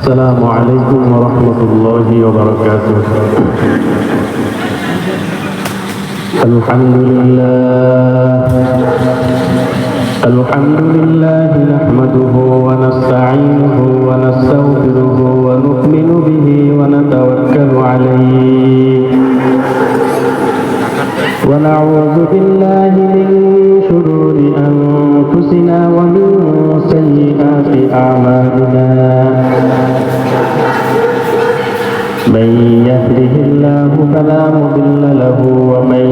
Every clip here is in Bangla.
السلام عليكم ورحمة الله وبركاته. الحمد لله نحمده ونستعينه ونستغفره ونؤمن به ونتوكل عليه ونعوذ بالله من شرور أنفسنا ومن سيئات أعمالنا. من يهده الله فلا مضل له ومن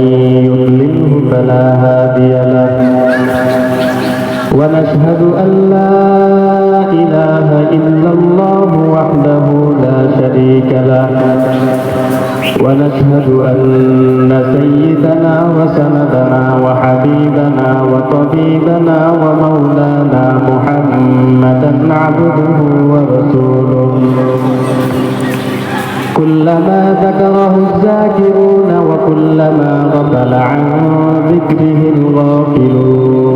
يضلله فلا هادي له. ونشهد أن لا إله إلا الله وحده لا شريك له. ونشهد أن سيدنا وسندنا وحبيبنا وطبيبنا ومولانا محمدا عبده ورسوله كلما ذكره الذاكرون وكلما غفل عن ذكره الغافلون.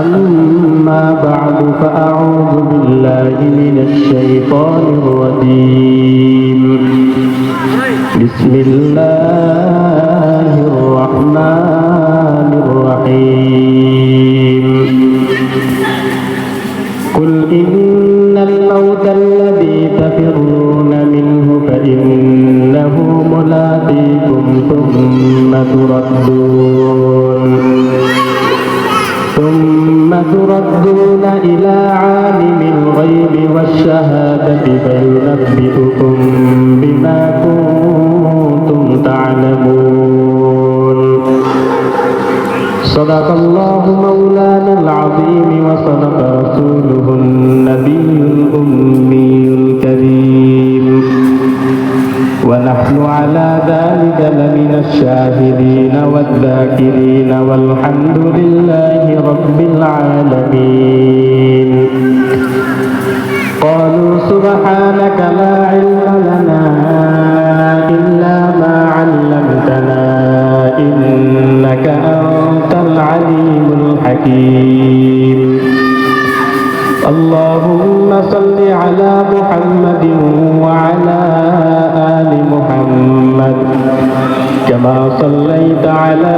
أما بعد فأعوذ بالله من الشيطان الرجيم. بسم الله الرحمن الرحيم. قل إن الموت الذي تفرون منه فإنه ملاقيكم ثم تردون إلى عالم الغيب والشهادة فينبئكم بما كنتم تعلمون. صدق الله مولانا العظيم وصدق رسوله النبي الأمي الكريم. ونحن على ذلك لمن الشاهدين والذاكرين والحمد لله رب العالمين. قالوا سبحانك لا علم لنا إلا ما علمتنا إنك أنت العليم الحكيم. اللهم صل على محمد وعلى آل محمد كما صليت على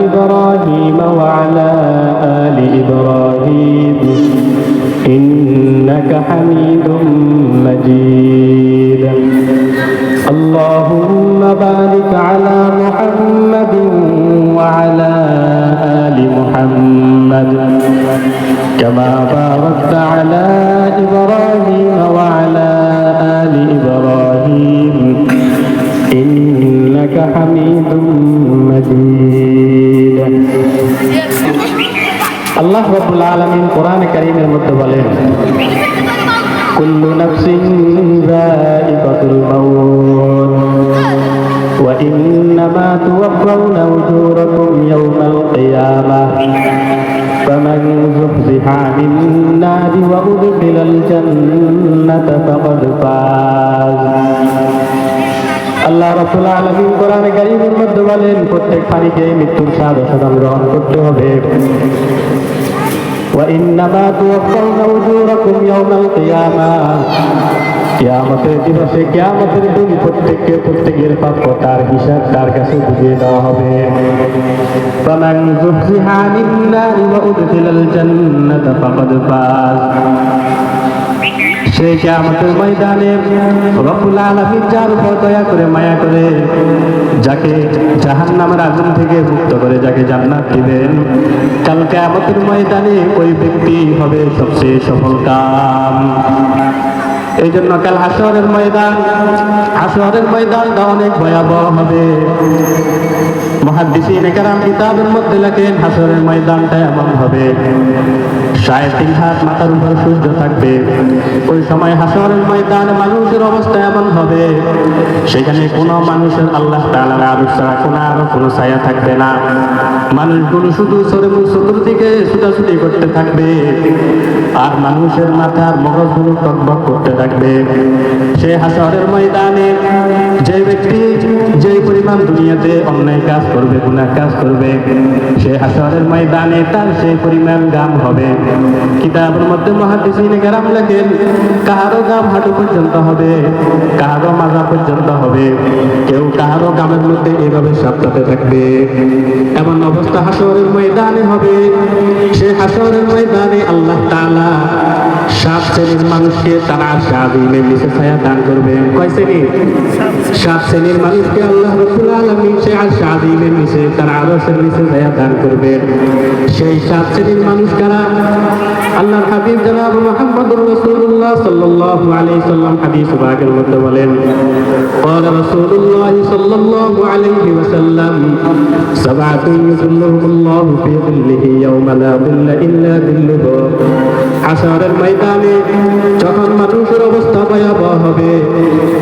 إبراهيم وعلى آل إبراهيم إنك حميد مجيد. اللهم بارك على محمد وعلى آل محمد كما باركت على إبراهيم وعلى آل إبراهيم إنك حميد مجيد. আল্লাহ রাব্বুল আলামিন কোরআনে কারীমের মধ্যে বলেন, কুল্লু নাফসিন যায়িকাতুল মাউত ওয়া ইন্নামা তুওয়াফাউনা উজুরাকুম ইয়াওমাল কিয়ামাহ ফামান যুহজিহা আনিন নারি ওয়া উদখিলাল জান্নাতা ফাকাদ ফাজ। আল্লাহ রাব্বুল আলামিন কোরআনে কারীমের মধ্যে বলেন, প্রত্যেক প্রাণীকে মৃত্যুর স্বাদ আস্বাদন গ্রহণ করতে হবে। ওয়া ইন্নামা তুওয়াফাউনা উজুরাকুম ইয়াওমাল কিয়ামাহ, কিয়ামতের দিবসে কিয়ামতের দিন প্রত্যেকের প্রাপ্য তার হিসাব তার কাছে বুঝিয়ে দেওয়া হবে। ফামান যুহজিহা আনিন নারি ওয়া উদখিলাল জান্নাতা ফাকাদ ফাজ। সেই কিয়ামতের ময়দানে রব্বুল আলামিন যার উপর দয়া করে মায়া করে যাকে জাহান্নামের আগুন থেকে মুক্ত করে যাকে জান্নাত দিবেন, কাল কিয়ামতের ময়দানে ওই ব্যক্তি হবে সবচেয়ে সফল কাম। এই জন্য কাল হাসরের ময়দানটা অনেক ভয়াবহ হবে। মুহাদ্দিসিনে কেরাম কিতাবের মধ্যে লেখেন, হাসরের ময়দানটা এমন হবে 3.5 হাত মাথার উপর সূর্য থাকবে। ওই সময় হাসরের ময়দানে মানুষের অবস্থা এমন হবে, সেখানে কোনো মানুষের আল্লাহ তাআলার আরশ ছাড়া কোনো ছায়া থাকবে না। মানুষগুলো শুধু চতুর্দিকে ছুটাছুটি করতে থাকবে, আর মানুষের মাথার মগজগুলো টকবক করতে থাকবে। সে হাসরের ময়দানে যে ব্যক্তি যে পরিমাণ দুনিয়াতে অন্যায় কাজ করবে, গুনাহ কাজ করবে, সে হাসরের ময়দানে তার সেই পরিমাণ গাম হবে। কিতাবের মধ্যে মুহাদ্দিসিনে কেরাম লেখেন, কাহারো গাম হাঁটু পর্যন্ত হবে, কাহারো মাজা পর্যন্ত হবে, কেউ কাহারো গামের মধ্যে এভাবে সাপটাতে থাকবে। এমন অবস্থা হাসরের ময়দানে হবে। সে হাসরের ময়দানে আল্লাহ তাআলা 7 শ্রেণীর মানুষকে তার আরশে আযীমের নিচে ছায়া দান করবেন। কয় শ্রেণী? 7 শ্রেণীর মানুষকে আল্লাহ রাব্বুল আলামিন সে আরশে আযীমের নিচে তার আরশের নিচে ছায়া দান করবেন। সেই 7 শ্রেণীর মানুষ কারা? আল্লাহর হাবিব জনাব মুহাম্মদুর রাসূলুল্লাহ সাল্লাল্লাহু আলাইহি সাল্লাম হাদিস পাকের মধ্যে বলেন, قال رسول الله صلى الله عليه وسلم سبعة يظلهم الله في ظله يوم لا ظل إلا ظله। হাসরের ময়দানে যখন মানুষের অবস্থা ভয়াবহ হবে,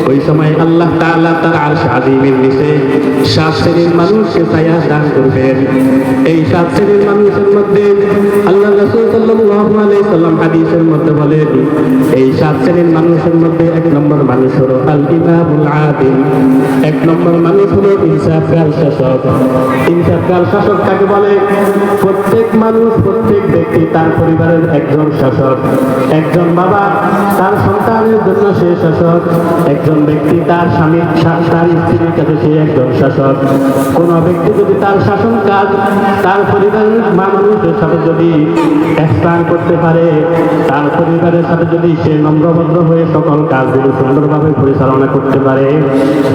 ওই সময় আল্লাহ তাআলা তার আরশ আযীমের নিচে 7 শ্রেণীর মানুষকে ছায়া দান করবেন। এই 7 শ্রেণীর মানুষের মধ্যে আল্লাহ রাসূল সাল্লাল্লাহু আলাইহি সাল্লাম হাদিসের মধ্যে বলেন, এই 7 শ্রেণীর মানুষের মধ্যে 1 নম্বর মানুষ হলো আল ইমামুল আদিল। 1 নম্বর মানুষ হলো ইনসাফকার শাসক। ইনসাফকার শাসক কাকে বলে? প্রত্যেক মানুষ, প্রত্যেক ব্যক্তি তার পরিবারের একজন শাসক। একজন বাবা তার সন্তানের জন্য সে শাসক, একজন ব্যক্তি তার স্বামীর তার স্ত্রীর কাছে সে একজন শাসক। কোন ব্যক্তি যদি তার শাসন কাজ তার পরিবারের মানুষের সাথে যদি ihsan করতে পারে, তার পরিবারের সাথে যদি সে নম্রভদ্র হয়ে সকল কাজগুলো সুন্দরভাবে পরিচালনা করতে পারে,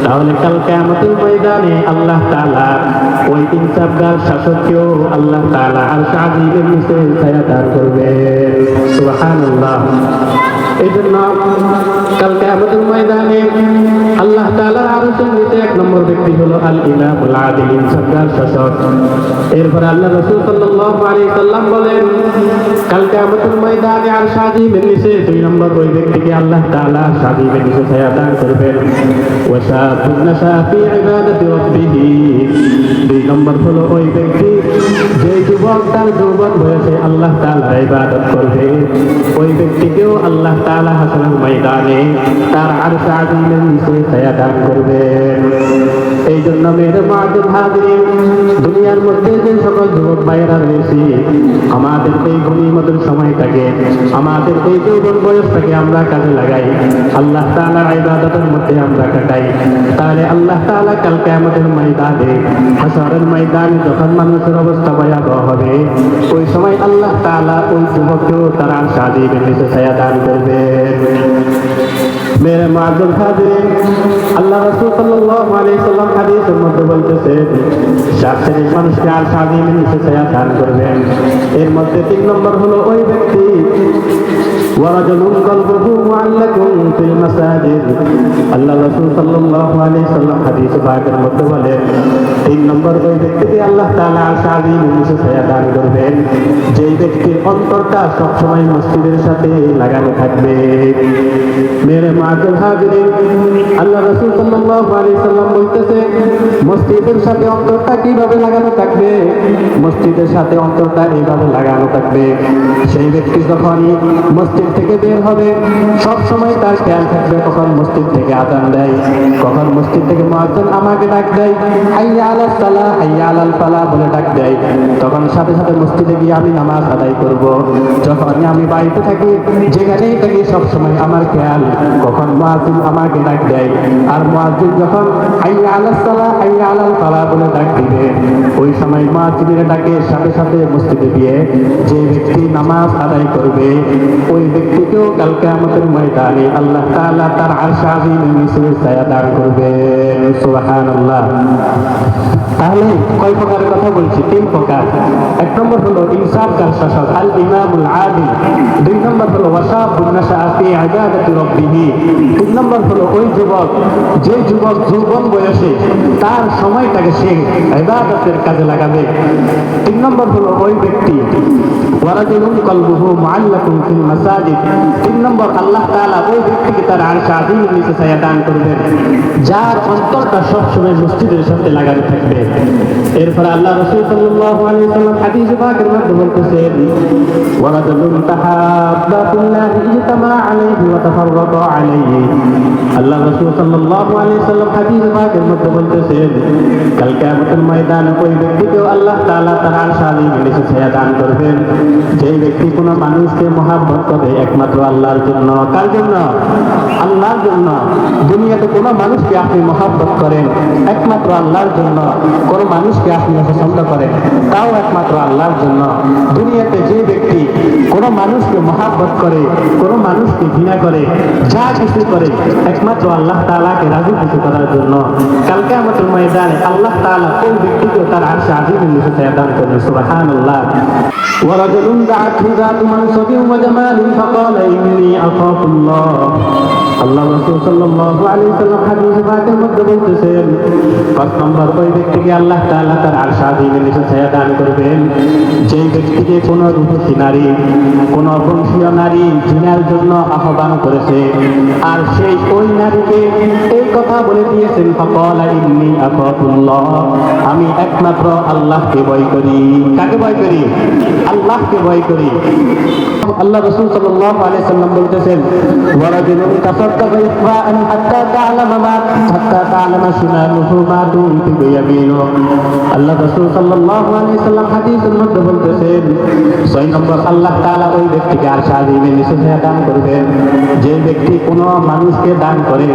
তাহলে কাল কিয়ামতের ময়দানে আল্লাহ তাআলা ওই ইনসাফগার শাসককেও আল্লাহ তাআলা আরশে আযীমের নিচে ছায়া দান করবেন। সুবহানাল্লাহ। এই জন্য কাল কিয়ামতের ময়দানে আল্লাহ তাআলার আরশের নিচে 1 নম্বর ব্যক্তি হলো আল ইমামুল আদিল, ইনসাফগার শাসক। এরপর আল্লাহ রাসূল সাল্লাল্লাহু আলাইহি সাল্লাম বলেন, কাল কিয়ামতের ময়দানে আরশে আযীমের নিচে 2 নম্বর ওই ব্যক্তিকে আল্লাহ তাআলা আরশে আযীমের নিচে ছায়া দান করবেন। ওয়া শাআতুন নাশা ফি ইবাদাতি রাব্বিহি। 2 নম্বর হলো ওই ব্যক্তি যে যুবক তার যৌবন বয়সে আল্লাহ তাআলার ইবাদত করবে, ওই ব্যক্তিকেও আল্লাহ তাআলা হাসরের ময়দানে তার আরশে আযীমের নিচে ছায়া দান করবেন। এই জন্য মেরে মুআজ্জাজ হাজিরিন, দুনিয়ার মধ্যে যে সকল যুবক ভাইয়েরা রয়েছে, আমাদের এই গনিমতের সময়টাকে, আমাদের এই যৌবন বয়সটাকে আমরা কাজে লাগাই, আল্লাহ তাআলার ইবাদতের মধ্যে আমরা কাটাই, তাহলে আল্লাহ তাআলা কাল কিয়ামতের ময়দানে, হাসরের ময়দানে যখন মানুষের অবস্থা ভয়াবহ হবে, ওই সময় আল্লাহ তাআলা ওই যুবককেও তার আরশে আযীমের নিচে ছায়া দান করবেন। মেরে মুআজ্জাজ হাজিরিন, আল্লাহ রাসূল সাল্লাল্লাহু আলাইহি সাল্লাম হাদিসের মধ্যে বলতেছেন, 7 শ্রেণীর মানুষকে আরশে আযীমের নিচে ছায়া দান করবেন। এর মধ্যে 3 নম্বর হলো ওই ব্যক্তি ওয়ারাজুলুন কলবুহু মুআল্লাকুন ফিল মাসাজিদ। আল্লাহ রাসূল সাল্লাল্লাহু আলাইহি সাল্লাম হাদিসে পাকের মধ্যে বলেন, 3 নম্বর ওই ব্যক্তিকে আল্লাহ তাআলা আরশে আযীমের নিচে ছায়া দান করবেন, যেই ব্যক্তির অন্তরটা সবসময় মসজিদের সাথে লাগানো থাকবে। মেরে মুআজ্জাজ হাজিরিন, আল্লাহ রাসূল সাল্লাল্লাহু আলাইহি সাল্লাম বলতেছে, মসজিদের সাথে অন্তরটা কিভাবে লাগানো থাকবে? মসজিদের সাথে অন্তরটা এইভাবে লাগানো থাকবে, সেই ব্যক্তি যখনই মসজিদ থেকে বের হবে, সব সময় তার খেয়াল থাকবে কখন মসজিদ থেকে আযান দেয়, কখন মসজিদ থেকে মুয়াজ্জিন আমাকে ডাক দেয়, হাইয়া আলাস সালাহ, হাইয়া আলাল ফালাহ বলে ডাক দেয়, তখন সাথে সাথে মসজিদে গিয়ে আমি নামাজ আদায় করব। যখনই আমি বাড়িতে থাকি, যেখানেই থাকি, সব সময় আমার খেয়াল কখন মুয়াজ্জিন আমাকে ডাক দেয়, আর মুয়াজ্জিন যখন হাইয়া আলাস সালাহ, হাইয়া আলাল ফালাহ বলে ডাক দিবে, ওই সময় মুয়াজ্জিনের ডাকের সাথে সাথে মসজিদে গিয়ে যে ব্যক্তি নামাজ আদায় করবে, ওই ব্যক্তিকেও কাল কিয়ামতের ময়দানে আল্লাহ তাআলা তার আরশে আযীমের নিচে ছায়া দান করবেন। সুবহানাল্লাহ। তাহলে কয় প্রকারের কথা বলছি? 3 প্রকার। 1 নম্বর হলো ইনসাফকার শাসক আল ইমামুল আদিল। 2 নম্বর হলো ওয়াশাবুন নাশা ফি ইবাদাতি রাব্বিহি। 3 নম্বর হলো ওই যুবক যে যুবক যৌবন বয়সে তার সময়টাকে সে ইবাদতের কাজে লাগাবে। 3 নম্বর হলো ওই ব্যক্তি ওয়ারাজুলুন কলবুহু মুআল্লাকুন ফিল মাসাজিদ। মাসাজিদ, 3 নম্বর আল্লাহ তাআলা ওই ব্যক্তিকে তার আরশ আযীমের নিচে ছায়া দান করবেন যার অন্তরটা সবসময় মসজিদের সাথে লাগানো থাকবে। এরপর আল্লাহ রাসূল সাল্লাল্লাহু আলাইহি ওয়াসাল্লাম হাদিস পাকের মধ্যে বলতেছেন, ওয়ারাজুলুন তাহাব্বা ফিল্লাহি ইজতামা আলাইহি ওয়া তাফাররাকা আলাইহি। আল্লাহ রাসূল সাল্লাল্লাহু আলাইহি ওয়াসাল্লাম হাদিস পাকের মধ্যে বলতেছেন, কাল কিয়ামতের ময়দানে ওই ব্যক্তিকেও আল্লাহ তাআলা তার আরশ আযীমের নিচে ছায়া দান করবেন যে ব্যক্তি কোনো মানুষকে মহব্বত করে একমাত্র আল্লাহর জন্য। কার জন্য? আল্লাহর জন্য। দুনিয়াতে কোনো মানুষকে আপনি মহব্বত করেন একমাত্র আল্লাহর জন্য, কোনো মানুষকে আপনি পছন্দ করেন তাও একমাত্র আল্লাহর জন্য। দুনিয়াতে যে ব্যক্তি কোনো মানুষকে মহব্বত করে, কোনো মানুষকে ঘৃণা করে, যা কিছু করে একমাত্র আল্লাহ তাআলাকে রাজি খুশি করার জন্য, কাল কিয়ামতের ময়দানে আল্লাহ তাআলা ওই ব্যক্তিকে তার আরশ আযীমের নিচে ছায়া দান করবেন। সুবহানাল্লাহ। ওয়ারাজুলুন দাআতহু যাতু মানসাবিন ওয়া জামালিন ফাকালা ইন্নী আখাফুল্লাহ। আল্লাহ রাসূল সাল্লাল্লাহু আলাইহি ওয়াসাল্লাম হাদিস পাকের মধ্যে বলতেছেন, 5 নম্বর ওই ব্যক্তিকে আল্লাহ তাআলা তার আরশ আযীমের নিচে ছায়া দান করবেন যে ব্যক্তিকে কোন রূপসী নারী, কোন বংশীয় নারী জিনার জন্য আহ্বান করেছে আর সেই ওই নারীকে এই কথা বলে দিয়েছেন, ফাকালা ইন্নী আখাফুল্লাহ, আমি একমাত্র আল্লাহকে ভয় করি। কাকে ভয় করি? আল্লাহকে ভয় করি। আল্লাহ রাসূল সাল্লাল্লাহু আলাইহি ওয়াসাল্লাম বলতেছেন, ওয়ারাজুলুন তাসাদ্দাকা ইফরাআন হাত্তা তা'লামা শিমালুহু মা তুনফিকু ইয়ামিনুহু। আল্লাহ রাসূল সাল্লাল্লাহু আলাইহি ওয়াসাল্লাম হাদিসের মধ্যে বলতেছেন, 6 নম্বর আল্লাহ তাআলা ওই ব্যক্তিকে আরশ আযীমের নিচে ছায়া দান করবেন যে ব্যক্তি কোনো মানুষকে দান করে,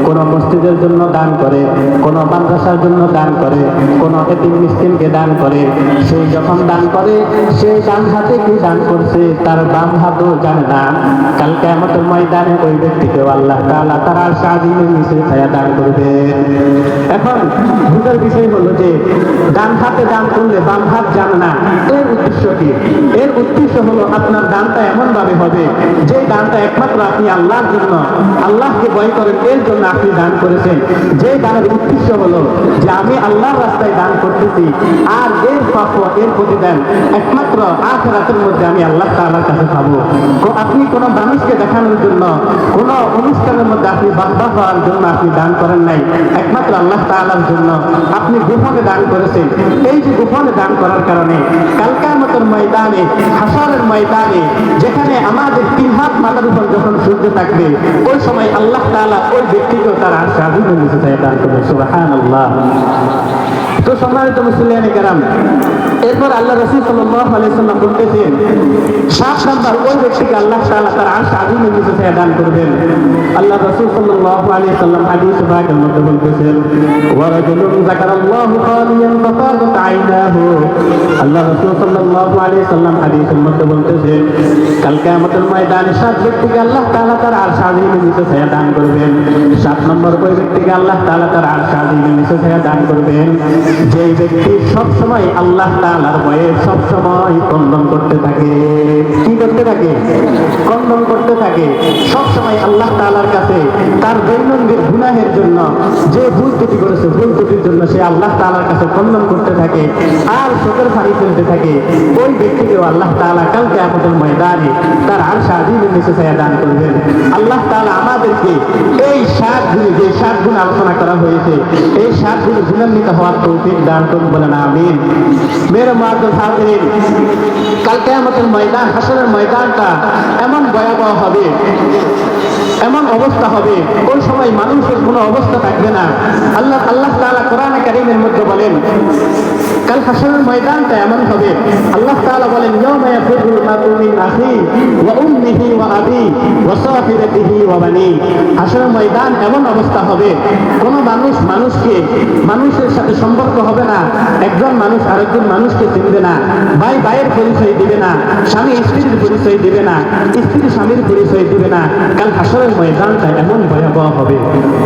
কোনো মসজিদের জন্য দান করে, কোনো মাদ্রাসার জন্য দান করে, কোনো এতিম মিসকিনকে দান করে, সে যখন দান করে সে ডান হাতে কি দান করছে তার বাম হাতও জানে না। কাল কিয়ামতের ময়দানে ওই ব্যক্তিকে আল্লাহ তাআলা তার আরশ আযীমের নিচে ছায়া দান করবেন। এখন বুঝার বিষয় হলো যে ডান হাতে দান করলে বাম হাত জানে না, এর উদ্দেশ্য কি? এর উদ্দেশ্য হলো আপনার দানটা এমন ভাবে হবে যে দানটা একমাত্র আপনি আল্লাহর জন্য, আল্লাহকে ভয় করেন এর জন্য আপনি দান করেছেন। যে দানের উদ্দেশ্য হলো যে আমি আল্লাহর রাস্তায় দান করতেছি আর এর প্রাপ্য, এর প্রতিদান একমাত্র আখিরাতের মধ্যে আমি আল্লাহ তাআলার কাছে পাবো। আপনি কোনো মানুষকে দেখানোর জন্য, কোনো অনুষ্ঠানের মধ্যে আপনি বাহবা পাওয়ার জন্য আপনি দান করেন নাই, একমাত্র আল্লাহ তাআলার জন্য আপনি গোপনে দান করেছেন। এই যে গোপনে দান করার কারণে কাল কিয়ামতের ময়দানে, হাসরের ময়দানে, যেখানে আমাদের 3 হাত মাথার উপর যখন সূর্য থাকবে ওই সময় আল্লাহ তাআলা ওই ব্যক্তিকেও তার আরশ আযীমের নিচে ছায়া দান করবেন। সুবহানাল্লাহ। তো সম্মানিত মুসলিয়ানে কেরাম, এরপর আল্লাহ রাসূল সাল্লাল্লাহু আলাইহি ওয়াসাল্লাম বলতেছেন, 7 নম্বর ওই ব্যক্তিকে আল্লাহ তাআলা তার আরশ আযীমের নিচে ছায়া দান করবেন। আল্লাহ রাসূল সাল্লাল্লাহু আলাইহি ওয়াসাল্লাম হাদিস পাকের মধ্যে বলতেছেন, ওয়ারাজুলুন যাকারাল্লাহু খালিয়ান ফাফাদাত আইনাহু। আল্লাহ রাসূল সাল্লাল্লাহু আলাইহি ওয়াসাল্লাম হাদিসের মধ্যে বলতেছেন, কাল কিয়ামতের ময়দানে 7 ব্যক্তিকে আল্লাহ তাআলা তার আরশ আযীমের নিচে ছায়া দান করবেন। 7 নম্বর ওই ব্যক্তিকে আল্লাহ তাআলা তার আরশ আযীমের নিচে ছায়া দান করবেন যে ব্যক্তি সব সময় আল্লাহ তাআলার ভয়ে সব সময় কন্দন করতে থাকে। কি করতে থাকে? কন্দন করতে থাকে। সব সময় আল্লাহ তাআলার কাছে তার দৈনন্দিন গুনাহের জন্য, যে ভুল ত্রুটি করেছে ভুল ত্রুটির জন্য সে আল্লাহ তাআলার কাছে কন্দন করতে থাকে আর চোখের পানি ফেলতে থাকে। ওই ব্যক্তিকেও আল্লাহ তাআলা কাল কিয়ামতের ময়দানে তার আরশ আযীমের নিচে ছায়া দান করবেন। আল্লাহ তাআলা আমাদেরকে এই 7 গুণ, যে 7 গুণ আলোচনা করা হয়েছে, এই 7 গুণ গুণান্বিত হওয়ার তৌফিক দান করুন, বলেন আমিন। মেরে মুআজ্জাজ হাজিরিন, কাল কিয়ামতের ময়দান, হাসরের ময়দানটা এমন ভয়াবহ হবে, এমন অবস্থা হবে, ওই সময় মানুষের কোনো অবস্থা থাকবে না। আল্লাহ তাআলা কোরআনে কারীমের মধ্যে বলেন, কাল হাসরের ময়দানটা এমন হবে, আল্লাহ তাআলা বলেন, ইয়াউমা ইয়াফিরুল মারউ মিন আখি ওয়া উম্মিহি ওয়া আবি ওয়া সাহিবাতিহি ওয়া বানি। হাসরের ময়দান এমন অবস্থা হবে, কোনো মানুষ মানুষের সাথে সম্পর্ক হবে না, একজন মানুষ আরেকজন মানুষকে চিনবে না, ভাই ভাইয়ের পরিচয় দিবে না, স্বামী স্ত্রীর পরিচয় দিবে না, স্ত্রী স্বামীর পরিচয় দিবে না। কাল হাসরের ময়দানটা এমন ভয়াবহ হবে।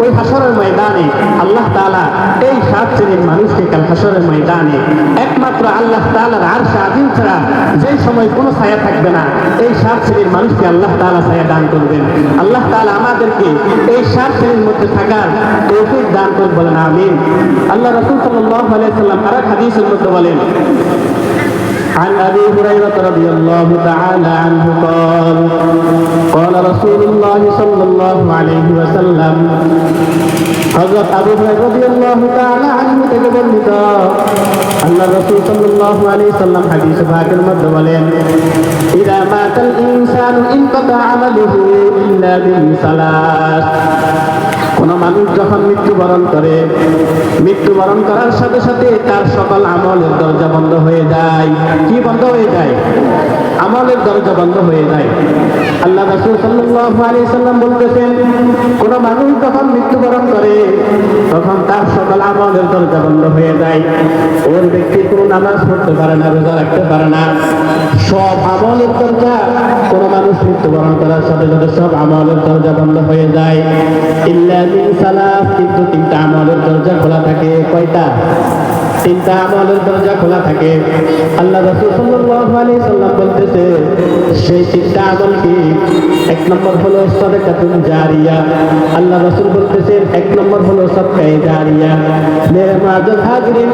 ওই হাসরের ময়দানে আল্লাহ তাআলা এই 7 শ্রেণীর মানুষকে কাল হাসরের ময়দানে একমাত্র আল্লাহ তাআলার আরশ আযীম ছাড়া যে সময় কোনো ছায়া থাকবে না, এই 7 শ্রেণীর মানুষকে আল্লাহ তাআলা ছায়া দান করবেন। আল্লাহ তাআলা আমাদেরকে এই 7 শ্রেণীর মধ্যে থাকার তৌফিক দান করুন, বলেন আমিন। আল্লাহ রাসূল সাল্লাল্লাহু আলাইহি ওয়াসাল্লাম আরেক হাদিসের মধ্যে বলেন, عن أبي هريرة رضي الله تعالى عنه قال قال رسول الله صلى الله عليه وسلم حضرت أبو هريرة رضي الله تعالى عنه থেকে বর্ণিত আল্লাহ রাসূল সাল্লাল্লাহু আলাইহি সাল্লাম হাদিসে পাকের মধ্যে বলেন ইযা মাতাল ইনসানু ইনকাতা আমালুহু ইল্লা বিন সালাস কোন মানুষ যখন মৃত্যুবরণ করে মৃত্যুবরণ করার সাথে সাথে তার সকল আমলের দরজা বন্ধ হয়ে যায় কি বন্ধ হয়ে যায় আমলের দরজা বন্ধ হয়ে যায় আল্লাহ রাসূল সাল্লাল্লাহু আলাইহি সাল্লাম বলতেছেন কোন মানুষ যখন মৃত্যুবরণ করে তখন তার সকল আমলের দরজা বন্ধ হয়ে যায় ওই ব্যক্তি কোনো নামাজ পড়তে পারে না রোজা রাখতে পারে না সব আমলের দরজা কোন মানুষ মৃত্যুবরণ করার সাথে সাথে সব আমলের দরজা বন্ধ হয়ে যায় ইল্লা মিন সালাস কিন্তু তিনটা আমলের দরজা খোলা থাকে কয়টা তিনটা আমলের দরজা খোলা থাকে আল্লাহ রাসূল সাল্লাল্লাহু আলাইহি সাল্লাম বলতেছে সেই তিনটা আমল কি এক নম্বর হলো সাদাকাতুন জারিয়া আল্লাহ রাসূল বলতেছেন এক নম্বর হলো সাদকায়ে জারিয়া মেরে মাঝে হাজিরিন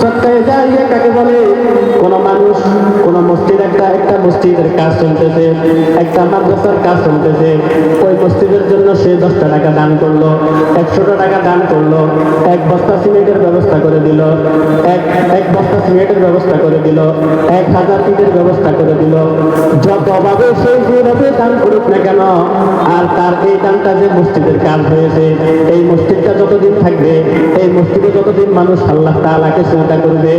সাদকায়ে জারিয়া কাকে বলে কোন মানুষ কোন মসজিদ একটা মসজিদের কাজ চলতেছে একটা মাদ্রাসার কাজ চলতেছে ওই মসজিদের জন্য সে 10 টাকা দান করলো 100 টাকা দান করলো এক বস্তা সিমেন্টের ব্যবস্থা করে দিল এক বস্তা সিমেন্টের ব্যবস্থা করে দিল 1000 ফিটের ব্যবস্থা করে দিল যতভাবে সে যেভাবে দান করুক না কেন আর তার এই দানটা যে মসজিদের কাজ হয়েছে এই মসজিদটা যতদিন থাকবে এই মসজিদে যতদিন মানুষ আল্লাহ তাআলাকে সিজদা করবে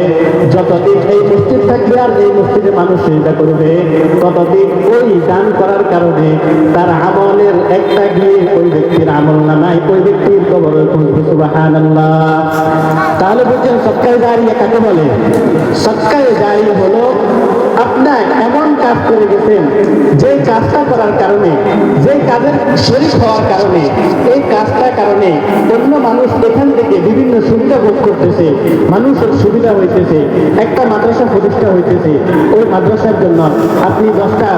যতদিন এই মসজিদ থাকবে আর এই মসজিদে মানুষ সিজদা করবে ততদিন ওই দান করার কারণে তার আমলের একটা গিয়ে ওই ব্যক্তির আমল নামায় ওই ব্যক্তির কবরে পৌঁছবে সুবহানাল্লাহ তাহলে বুঝছেন সাদকায়ে জারিয়া কাকে বলে সাদকায়ে জারিয়া হলো আপনার এমন কাজ করে গেছেন যে কাজটা করার কারণে যে কাজের শরীক হওয়ার কারণে এই কাজটার কারণে অন্য মানুষ এখান থেকে বিভিন্ন সুবিধা ভোগ করতেছে মানুষের সুবিধা হইতেছে একটা মাদ্রাসা প্রতিষ্ঠা হইতেছে ওই মাদ্রাসার জন্য আপনি 10টা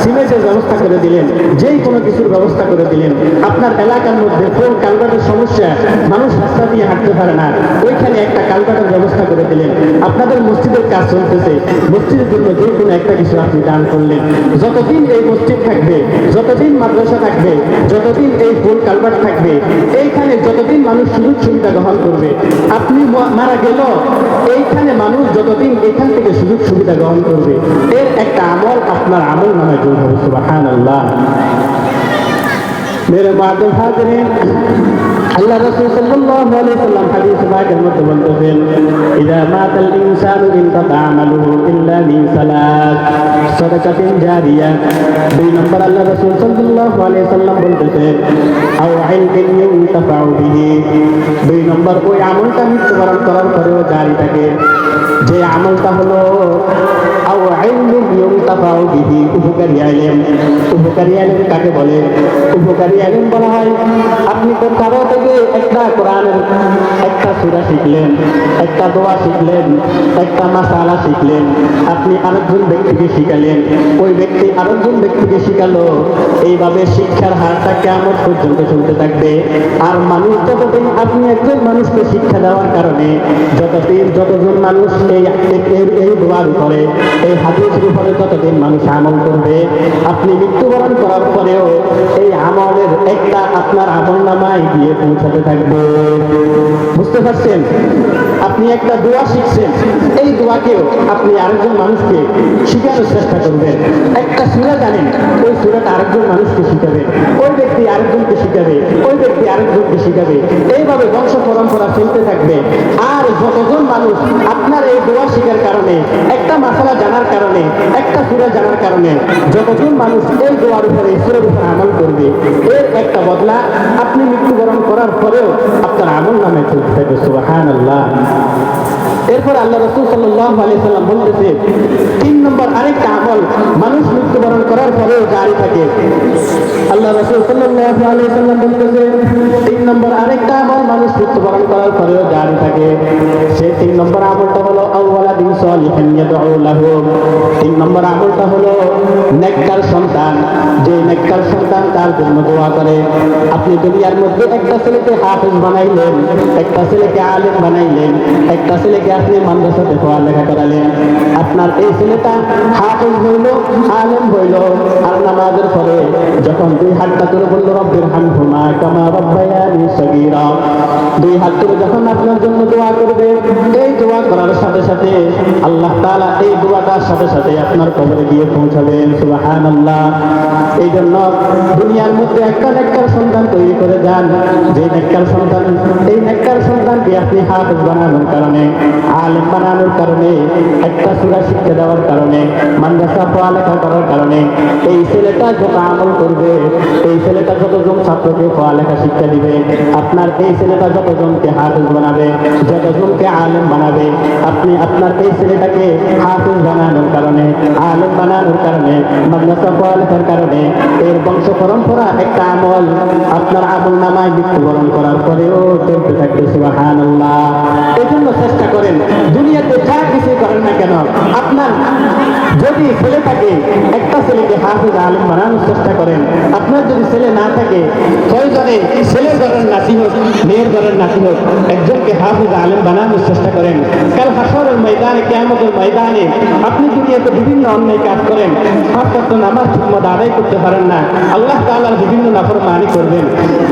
সিমেন্টের ব্যবস্থা করে দিলেন যেই কোনো কিছুর ব্যবস্থা করে দিলেন আপনার এলাকার মধ্যে কোন কালভার্টের সমস্যা মানুষ রাস্তা দিয়ে হাঁটতে পারে না ওইখানে একটা কালভার্টের ব্যবস্থা করে দিলেন আপনাদের মসজিদের কাজ চলতেছে মসজিদের জন্য যে কোনো একটা কিছু আপনি দান করলেন যতদিন এই মসজিদ থাকবে যতদিন মাদ্রাসা থাকবে যতদিন এই ফুল কালভার্ট থাকবে এইখানে যতদিন মানুষ সুযোগ সুবিধা গ্রহণ করবে আপনি মারা গেল এইখানে মানুষ যতদিন এখান থেকে সুযোগ সুবিধা গ্রহণ করবে এর একটা আমল আপনার আমল নামে যোগ হবে সুবহানাল্লাহ मेरे बादल हाजिरिन আল্লাহ রাসূল সাল্লাল্লাহু আলাইহি সাল্লাম হাদিস পাকের মধ্যে বলতেছেন ইযা মাতাল ইনসানু ইনকাতা আমালুহু ইল্লা মিন সালাত সাদাকাতিন জারিয়া দুই নম্বর আল্লাহ রাসূল সাল্লাল্লাহু আলাইহি সাল্লাম বলতেছেন আও ইলমিন ইউনতাফাউ বিহি দুই নম্বর ওই আমলটা মৃত্যুবরণ করার পরেও জারি থাকে যে আমলটা হলো আও ইলমিন ইউনতাফাউ বিহি উপকারী ইলম কাকে বলে উপকারী ইলম বলা হয় আপনি কারো থেকে একটা কোরআনের একটা সূরা শিখলেন একটা দোয়া শিখলেন একটা মাসালা শিখলেন আপনি আরেকজন ব্যক্তিকে শিখালেন ওই ব্যক্তি আরেকজন ব্যক্তিকে শিখালো এইভাবে শিক্ষার হারটা কিয়ামত পর্যন্ত চলতে থাকবে আর মানুষ যতদিন আপনি একজন মানুষকে শিক্ষা দেওয়ার কারণে যতজন মানুষ এই দোয়ার উপরে এই হাদিসের উপরে যতদিন মানুষ আমল করবে আপনি মৃত্যুবরণ করার পরেও এই আমলের একটা আপনার আমলনামায় গিয়ে পৌঁছাতে থাকবে বুঝতে পারছেন আপনি একটা দোয়া শিখছেন এই দোয়াকেও আপনি আরেকজন মানুষকে শিখানোর চেষ্টা করবেন একটা সূরা জানেন ওই সূরাটা আরেকজন মানুষকে শিখাবেন ওই ব্যক্তি আরেকজনকে শিখাবে ওই ব্যক্তি আরেকজনকে শিখাবে এইভাবে বংশ পরম্পরা চলতে থাকবে আর যতজন মানুষ আপনার এই দোয়া শিখার কারণে একটা মাসালা জানার কারণে একটা সূরা জানার কারণে যতজন মানুষ এই দোয়ার উপরে সূরার উপরে আমল করবে এর একটা বদলা আপনি মৃত্যুবরণ করার পরেও আপনার আমল নামে চলতে থাকবে সুবহানাল্লাহ এরপর আল্লাহ রাসূল সাল্লাল্লাহু আলাইহি সাল্লাম বলতেছে 3 নম্বর আরেকটা আমল মানুষ মৃত্যুবরণ করার পরেও জারি থাকে আল্লাহ রাসূল সাল্লাল্লাহু আলাইহি সাল্লাম বলতেছে 3 নম্বর আরেকটা আমল মানুষ মৃত্যুবরণ করার পরেও জারি থাকে সেই 3 নম্বর আমলটা হলো আওয়ালাদিন সালিহিন ইয়াদউ লাহু 3 নম্বর আমলটা হলো নেককার সন্তান যে নেককার সন্তান সন্তান তার জন্য দোয়া করে। আপনি দুনিয়ার মধ্যে একটা ছেলেকে হাফেজ বানাইলেন, একটা ছেলেকে আলেম বানাইলেন, একটা ছেলেকে আপনি মাদ্রাসাতে পড়ালেখা করালেন। আপনার এই ছেলেটা হাফেজ হইল, আলেম হইল, আর নামাজের পরে যখন দুই হাতটা তুলে বলল রব্বির হামহুমা কামা রাব্বায়ানি সগীরা, দুই হাত তুলে যখন আপনার জন্য দোয়া করবে, এই দোয়া করার সাথে সাথে আল্লাহ তাআলা এই দোয়াটার সাথে সাথে আপনার কবরে গিয়ে পৌঁছাবেন। সুবহানাল্লাহ। এই জন্য দুনিয়ার মধ্যে একটা নেককার সন্তান তৈরি করে যান, যে নেককার সন্তান, এই নেককার সন্তানকে আপনি হাফেজ বানানোর কারণে, আলেম বানানোর কারণে, একটা সূরা শিক্ষা দেওয়ার কারণে, মাদ্রাসা পড়ালেখা করার কারণে এই ছেলেটা যত আমল করবে, এই ছেলেটা যতজন ছাত্রকে পড়ালেখা শিক্ষা দিবে, আপনার এই ছেলেটা যতজনকে হাফেজ বানাবে, যতজনকে আলেম বানাবে, আপনি আপনার এই ছেলেটাকে হাফেজ বানানোর কারণে, আলেম বানানোর কারণে, মাদ্রাসা পড়ালেখার কারণে এর বংশ পরম্পরা একটা আমল আপনার আমল নামায় মৃত্যুবরণ করার পরেও চলতে থাকবে। সুবহানাল্লাহ। এই জন্য চেষ্টা করেন, দুনিয়াতে যা কিছু করেন না কেন, আপনার যদি ছেলে থাকে, একটা ছেলেকে হাফেজ আলেম বানানোর চেষ্টা করেন। আপনার যদি ছেলে না থাকে, প্রয়োজনে ছেলের ঘরের নাতি হোক, মেয়ের ঘরের নাতি হোক, একজনকে হাফেজ আলেম বানানোর চেষ্টা করেন। কাল হাসরের ময়দানে, কিয়ামতের ময়দানে আপনি দুনিয়াতে বিভিন্ন অন্যায় কাজ করেন, পাঁচ ওয়াক্ত নামাজ ঠিকমতো আদায় করতে পারেন না, আল্লাহ তাআলার বিভিন্ন নাফরমানি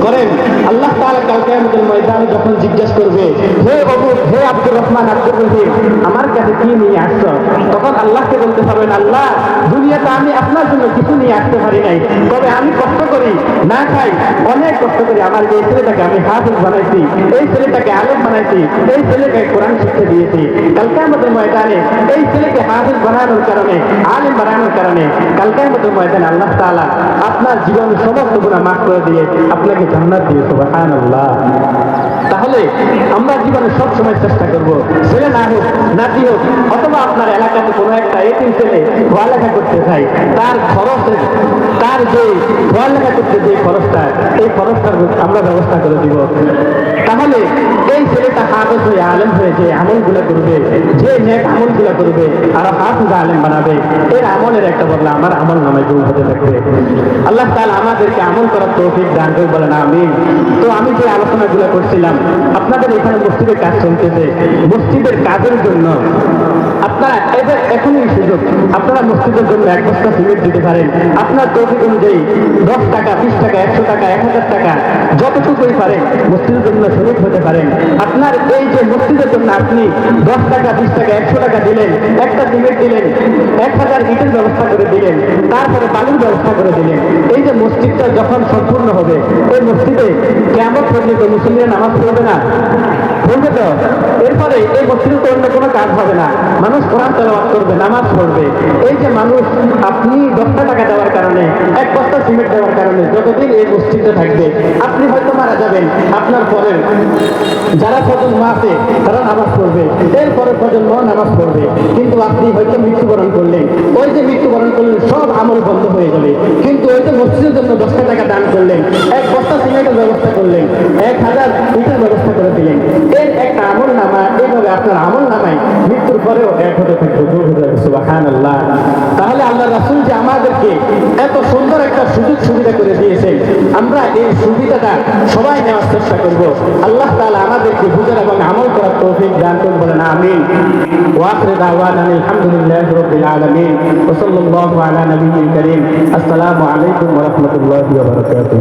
করেন। আল্লাহ তাআলা কাল কিয়ামতের ময়দানে যখন জিজ্ঞাসা করবে, হে অমুক, হে আব্দুর রহমান, আব্দুর রহিম, আমার কাছে কি নিয়ে আসছো? তখন আল্লাহকে বলতে পারবেন, আল্লাহ দুনিয়াতে আমি আপনার জন্য কিছু নিয়ে আসতে পারি নাই, তবে আমি কষ্ট করি, না খাই, অনেক কষ্ট করি, আমার এই ছেলেটাকে আমি হাফেজ বানাইছি, এই ছেলেটাকে আলেম বানাইছি, এই ছেলেকে কোরআন শিক্ষা দিয়েছি। কাল কিয়ামতের ময়দানে এই ছেলেকে হাফেজ বানানোর কারণে, আলেম বানানোর কারণে কাল কিয়ামতের ময়দানে আল্লাহ তাআলা আপনার জীবনের সমস্ত গুনাহ মাফ করে দিয়ে আপনাকে জান্নাত দিয়ে। সুবহানাল্লাহ। তাহলে আমরা জীবনে সব সময় চেষ্টা করব, ছেলে না হোক, নাতি হোক, অথবা আপনার এলাকাতে কোনো একটা এতিম ছেলে পড়ালেখা করতে চাই, তার খরচে, তার যে পড়ালেখা করতে যে খরচটা, এই খরচটার আমরা ব্যবস্থা করে দিব। তাহলে এই ছেলেটা হাফেজ হয়ে আলেম হয়ে যে আমলগুলো করবে, যে নেক আমলগুলো করবে আর হাফেজ আলেম বানাবে, এর আমলের একটা বদলা আমার আমল নামায় যোগ হতে থাকবে। আল্লাহ তাআলা আমাদেরকে আমল করার তৌফিক দান করে, বলেন আমিন। তো আমি যে আলোচনাগুলো করছিলাম, আপনাদের এখানে মসজিদের কাজ চলতেছে, মসজিদের কাজের জন্য আপনারা এখনই সুযোগ, আপনারা মসজিদের জন্য এক বস্তা সিমেন্ট দিতে পারেন। আপনার তৌফিক অনুযায়ী 10 টাকা, 20 টাকা, 100 টাকা, 1000 টাকা, যতটুকুই পারেন মসজিদের জন্য শরীক হতে পারেন। আপনার এই যে মসজিদের জন্য আপনি 10 টাকা, 20 টাকা, 100 টাকা দিলেন, একটা সিমেন্ট দিলেন, 1000 ইটের ব্যবস্থা করে দিলেন, তারপরে বালুর ব্যবস্থা করে দিলেন, এই যে মসজিদটা যখন সম্পূর্ণ হবে, এই মসজিদে কিয়ামত পর্যন্ত মুসলিমরা নামাজ পড়বে না, পড়বে তো? এরপরে এই মসজিদে তো অন্য কোনো কাজ হবে না, মানুষ কোরআন তেলাওয়াত করবে, নামাজ পড়বে। এই যে মানুষ, আপনি 10 টাকা দেওয়ার কারণে, এক বস্তা সিমেন্ট দেওয়ার কারণে যতদিন এই মসজিদে থাকবে, আপনি হয়তো মারা যাবেন, আপনার পরের যারা প্রজন্ম আছে তারা নামাজ পড়বে, এরপরে প্রজন্ম নামাজ পড়বে, কিন্তু আপনি হয়তো মৃত্যুবরণ করলেন, ওই যে মৃত্যুবরণ করলেন সব আমল বন্ধ হয়ে যাবে। কিন্তু ওই যে মসজিদের জন্য 10 টাকা দান করলেন, এক বস্তা সিমেন্টের ব্যবস্থা করলেন, 1000 ইটের ব্যবস্থা করে দিলেন, এর একটা আমল নামা, এইভাবে আপনার আমল নামায় মৃত্যুর পরেও এক হতে থাকবে, যোগ হতে থাকবে। সুবহানাল্লাহ। তাহলে আল্লাহ রাসূল যে আমাদেরকে এত সুন্দর একটা সুযোগ সুবিধা করে দিয়েছেন, আমরা এই সুবিধাটা সবাই নেওয়ার চেষ্টা করব। আল্লাহ তাআলা আমাদেরকে বুঝার এবং আমল করার তৌফিক দান করুন, বলেন আমিন। ওয়া আখিরু দাওয়ানা আলহামদুলিল্লাহি রাব্বিল আলামিন ওয়া সাল্লাল্লাহু আলা নবিয়্যিল কারীম। আসসালামু আলাইকুম ওয়া রাহমাতুল্লাহি ওয়া বারাকাতুহু।